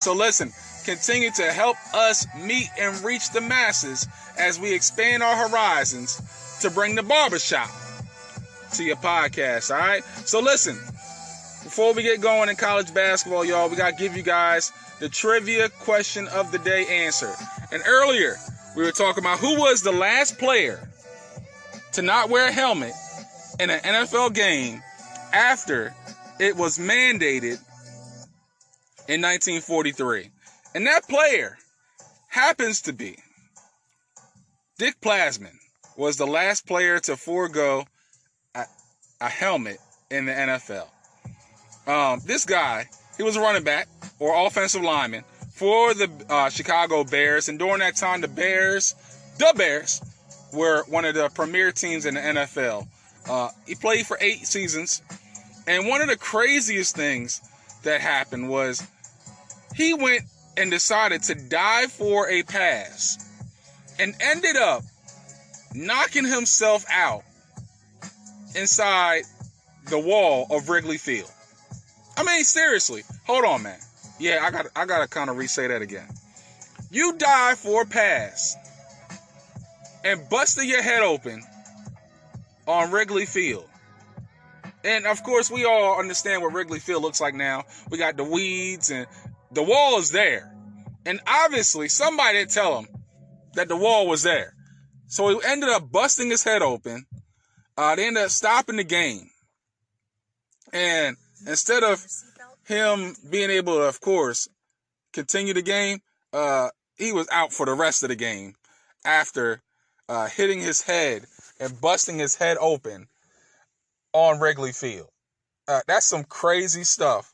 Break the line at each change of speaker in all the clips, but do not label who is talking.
So listen, continue to help us meet and reach the masses as we expand our horizons to bring the barbershop to your podcast, all right? So listen, before we get going in college basketball, y'all, we got to give you guys the trivia question of the day answer. And earlier, we were talking about who was the last player to not wear a helmet in an NFL game after it was mandated in 1943. And that player happens to be Dick Plasman, was the last player to forego a helmet in the NFL. This guy, he was a running back or offensive lineman for the Chicago Bears. And during that time, the Bears were one of the premier teams in the NFL. He played for 8 seasons. And one of the craziest things that happened was he went and decided to dive for a pass and ended up knocking himself out inside the wall of Wrigley Field. I mean, seriously. Hold on, man. Yeah, I gotta kind of re-say that again. You dive for a pass and busted your head open on Wrigley Field. And, of course, we all understand what Wrigley Field looks like now. We got the weeds and the wall is there. And obviously, somebody didn't tell him that the wall was there. So he ended up busting his head open. They ended up stopping the game. And instead of him being able to, of course, continue the game, he was out for the rest of the game after hitting his head and busting his head open on Wrigley Field. That's some crazy stuff,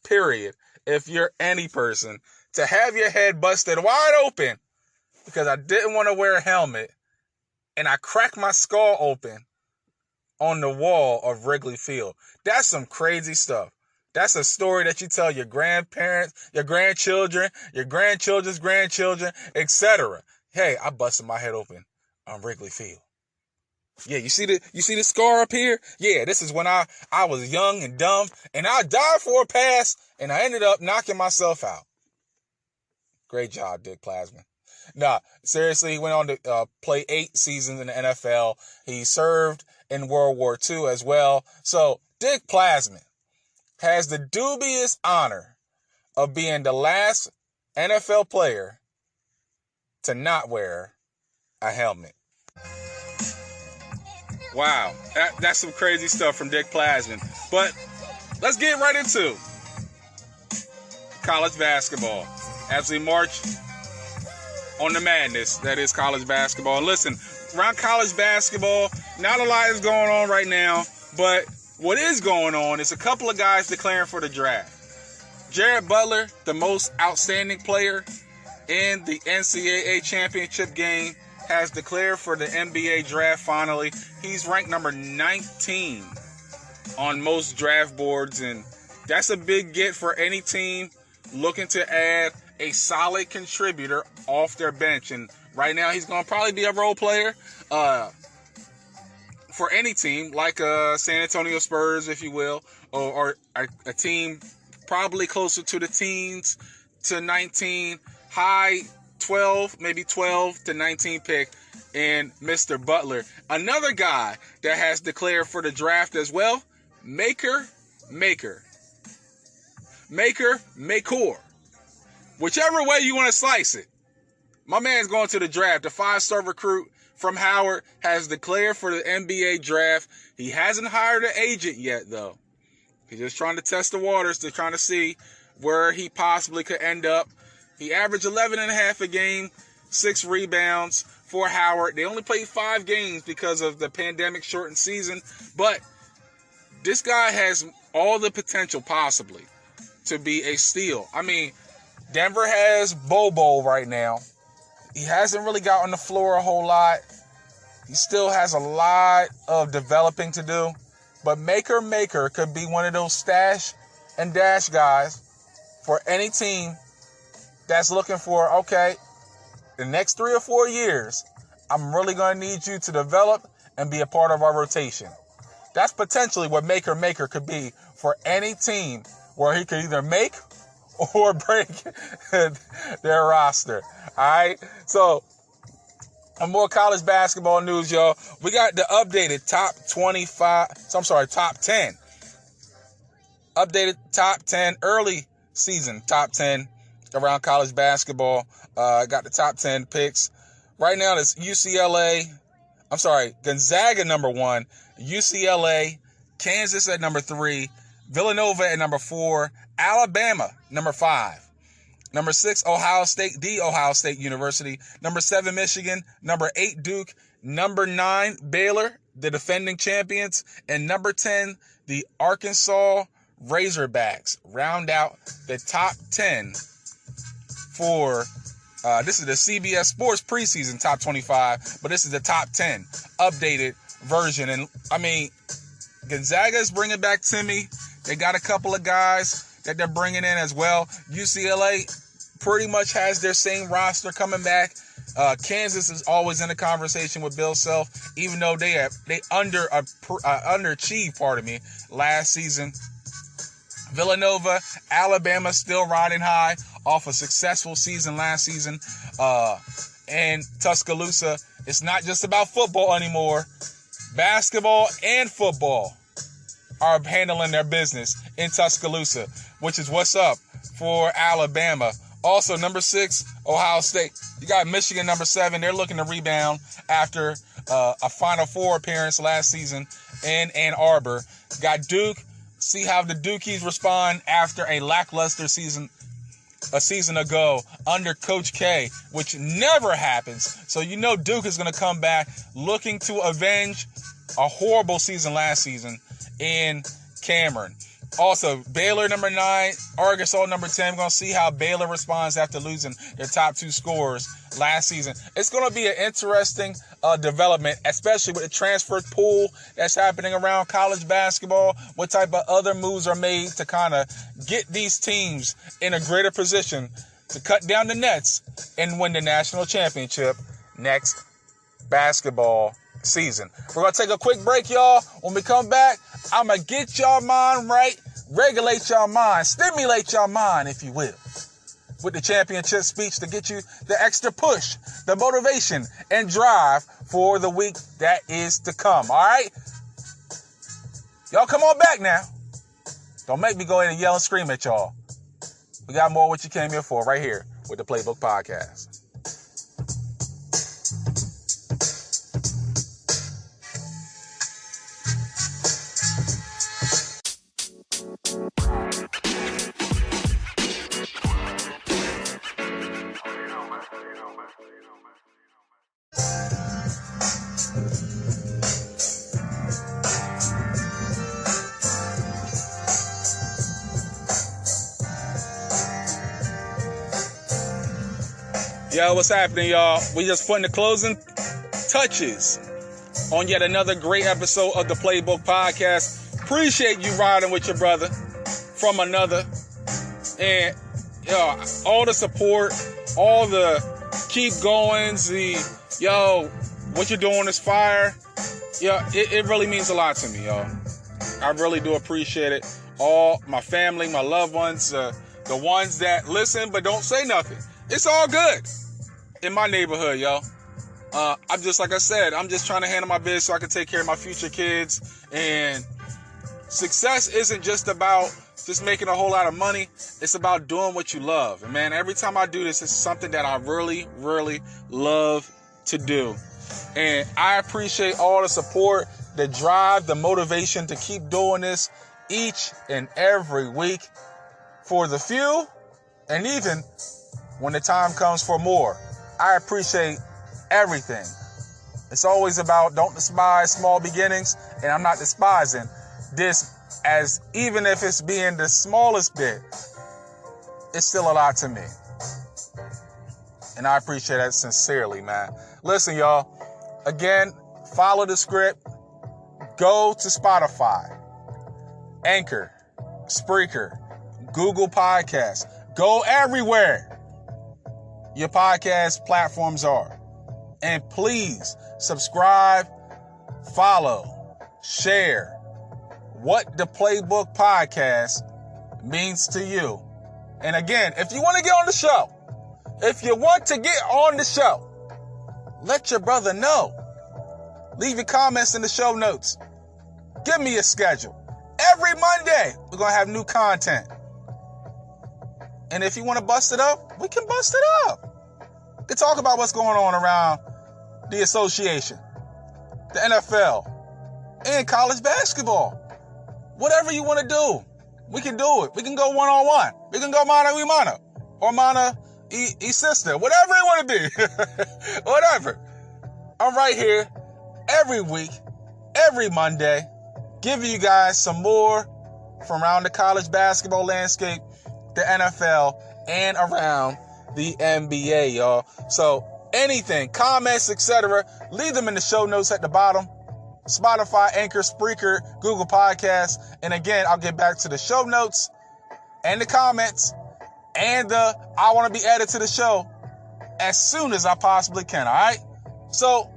period. If you're any person, to have your head busted wide open because I didn't want to wear a helmet and I cracked my skull open on the wall of Wrigley Field. That's some crazy stuff. That's a story that you tell your grandparents, your grandchildren, your grandchildren's grandchildren, etc. Hey, I busted my head open on Wrigley Field. Yeah, you see the scar up here? Yeah, this is when I was young and dumb, and I died for a pass, and I ended up knocking myself out. Great job, Dick Plasman. Nah, seriously, he went on to play 8 seasons in the NFL. He served in World War II as well. So, Dick Plasman has the dubious honor of being the last NFL player to not wear a helmet. Wow, that's some crazy stuff from Dick Plasman. But let's get right into college basketball as we march on the madness that is college basketball. And listen, around college basketball, not a lot is going on right now, but what is going on is a couple of guys declaring for the draft. Jared Butler, the most outstanding player in the NCAA championship game, has declared for the NBA draft finally. He's ranked number 19 on most draft boards, and that's a big get for any team looking to add a solid contributor off their bench. And right now he's going to probably be a role player for any team, like San Antonio Spurs, if you will, or a team probably closer to the teens to 19, high 12, maybe 12 to 19 pick in Mr. Butler. Another guy that has declared for the draft as well, Makur. Whichever way you want to slice it. My man's going to the draft. The 5-star recruit from Howard has declared for the NBA draft. He hasn't hired an agent yet, though. He's just trying to test the waters. They're trying to see where he possibly could end up. He averaged 11.5 a game, 6 rebounds for Howard. They only played 5 games because of the pandemic-shortened season. But this guy has all the potential possibly to be a steal. I mean, Denver has Bobo right now. He hasn't really got on the floor a whole lot. He still has a lot of developing to do. But Maker could be one of those stash and dash guys for any team that's looking for, okay, the next 3 or 4 years, I'm really going to need you to develop and be a part of our rotation. That's potentially what Maker could be for any team where he could either make or break their roster. All right. So, more college basketball news, y'all. We got the updated top 10. Updated top 10, early season top 10 around college basketball. Got the top 10 picks. Right now, it's Gonzaga number 1, UCLA, Kansas at number 3, Villanova at number 4, Alabama number 5. Number 6, Ohio State University. Number 7, Michigan. Number 8, Duke. Number 9, Baylor, the defending champions. And number 10, the Arkansas Razorbacks. Round out the top 10 for, this is the CBS Sports preseason top 25, but this is the top 10 updated version. And, I mean, Gonzaga is bringing back Timmy. They got a couple of guys that they're bringing in as well. UCLA pretty much has their same roster coming back. Kansas is always in the conversation with Bill Self, even though they underachieved, last season. Villanova, Alabama still riding high off a successful season last season. And Tuscaloosa, it's not just about football anymore. Basketball and football are handling their business in Tuscaloosa, which is what's up for Alabama. Also, number 6, Ohio State. You got Michigan, number 7. They're looking to rebound after a Final Four appearance last season in Ann Arbor. Got Duke. See how the Dukies respond after a lackluster season a season ago under Coach K, which never happens. So you know Duke is going to come back looking to avenge a horrible season last season in Cameron. Also, Baylor number 9, Arkansas number 10. We're going to see how Baylor responds after losing their top 2 scorers last season. It's going to be an interesting development, especially with the transfer pool that's happening around college basketball. What type of other moves are made to kind of get these teams in a greater position to cut down the nets and win the national championship next basketball season. We're going to take a quick break, y'all. When we come back, I'm going to get y'all mind right, regulate y'all mind, stimulate y'all mind, if you will, with the championship speech to get you the extra push, the motivation, and drive for the week that is to come. All right? Y'all come on back now. Don't make me go in and yell and scream at y'all. We got more what you came here for right here with the Playbook Podcast. Yo, what's happening, y'all? We just putting the closing touches on yet another great episode of the Playbook Podcast. Appreciate you riding with your brother from another. And, yo, all the support, all the keep goings, what you're doing is fire. Yeah, it really means a lot to me, y'all. I really do appreciate it. All my family, my loved ones, the ones that listen but don't say nothing. It's all good in my neighborhood, yo. I'm just, like I said, I'm just trying to handle my business so I can take care of my future kids. And success isn't just about just making a whole lot of money. It's about doing what you love. And, man, every time I do this, it's something that I really, really love to do. And I appreciate all the support, the drive, the motivation to keep doing this each and every week for the few, and even when the time comes for more. I appreciate everything. It's always about don't despise small beginnings, and I'm not despising this, as even if it's being the smallest bit, it's still a lot to me. And I appreciate that sincerely, man. Listen, y'all, again, follow the script. Go to Spotify, Anchor, Spreaker, Google Podcasts. Go everywhere your podcast platforms are. And please subscribe, follow, share what the Playbook Podcast means to you And again, if you want to get on the show, let your brother know. Leave your comments in the show notes. Give me a schedule. Every Monday, we're going to have new content. And if you want to bust it up, we can bust it up. We can talk about what's going on around the association, the NFL, and college basketball. Whatever you want to do, we can do it. We can go one-on-one. We can go mano y mano, or mano y sister, whatever you want to be. Whatever. I'm right here every week, every Monday, giving you guys some more from around the college basketball landscape, the NFL, and around the NBA, y'all. So anything, comments, etc., leave them in the show notes at the bottom. Spotify, Anchor, Spreaker, Google Podcasts. And again, I'll get back to the show notes and the comments and the I want to be added to the show as soon as I possibly can, all right? So,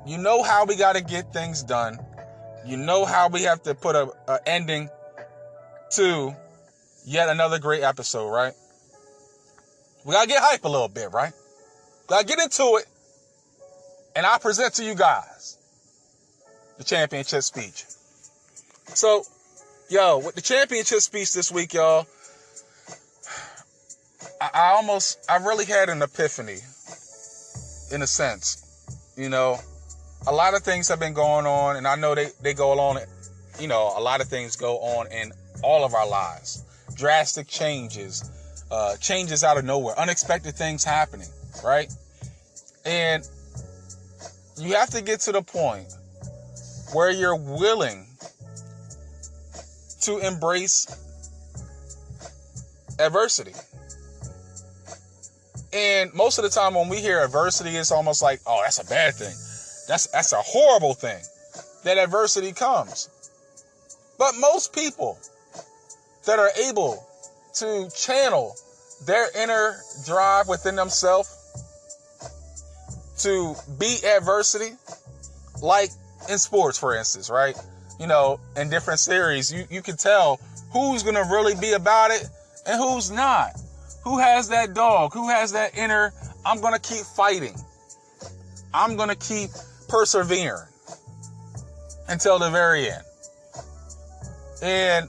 you know how we got to get things done. You know how we have to put an ending to yet another great episode, right? We got to get hype a little bit, right? Got to get into it. And I present to you guys the championship speech. So, with the championship speech this week, y'all, I really had an epiphany, in a sense. You know, a lot of things have been going on, and I know they go along, a lot of things go on in all of our lives. Drastic changes, changes out of nowhere, unexpected things happening, right? And you have to get to the point where you're willing to embrace adversity. And most of the time when we hear adversity, it's almost like, oh, that's a bad thing. That's a horrible thing that adversity comes. But most people that are able to channel their inner drive within themselves to beat adversity, like in sports, for instance, right? In different series, you can tell who's going to really be about it and who's not. Who has that dog? Who has that inner, I'm going to keep fighting. I'm going to keep persevering until the very end. And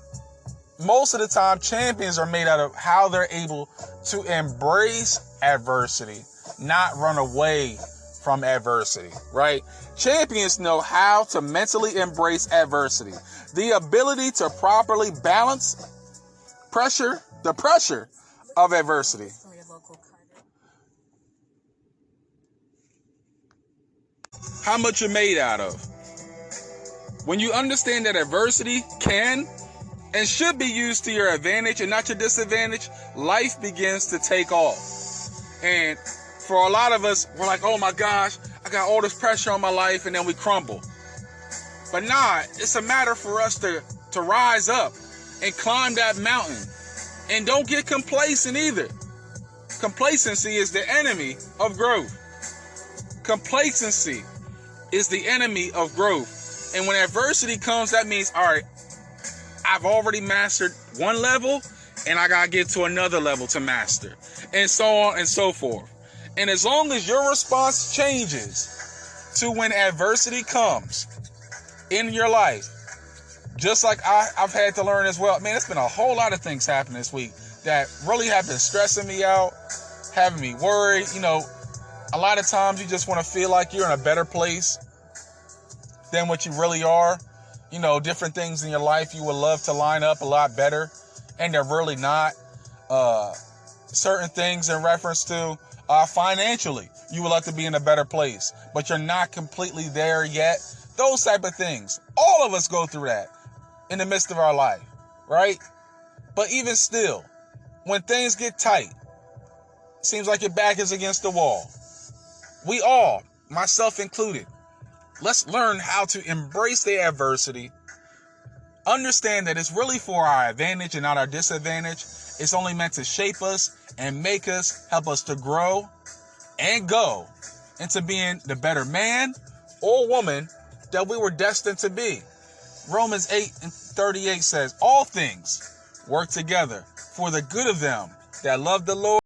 most of the time, champions are made out of how they're able to embrace adversity, not run away from adversity, right? Champions know how to mentally embrace adversity. The ability to properly balance the pressure of adversity. How much you're made out of. When you understand that adversity can and should be used to your advantage and not your disadvantage, life begins to take off. And for a lot of us, we're like, oh my gosh, I got all this pressure on my life, and then we crumble. But nah, it's a matter for us to rise up and climb that mountain. And don't get complacent either. Complacency is the enemy of growth. Complacency is the enemy of growth. And when adversity comes, that means, all right, I've already mastered one level, and I got to get to another level to master. And so on and so forth. And as long as your response changes to when adversity comes in your life, just like I've had to learn as well. Man, it's been a whole lot of things happening this week that really have been stressing me out, having me worried. A lot of times you just want to feel like you're in a better place than what you really are. Different things in your life you would love to line up a lot better, and they're really not. Certain things in reference to financially, you would like to be in a better place, but you're not completely there yet. Those type of things. All of us go through that in the midst of our life, right? But even still, when things get tight, seems like your back is against the wall. We all, myself included, let's learn how to embrace the adversity. Understand that it's really for our advantage and not our disadvantage. It's only meant to shape us and make us, help us to grow and go into being the better man or woman that we were destined to be. Romans 8:38 says, all things work together for the good of them that love the Lord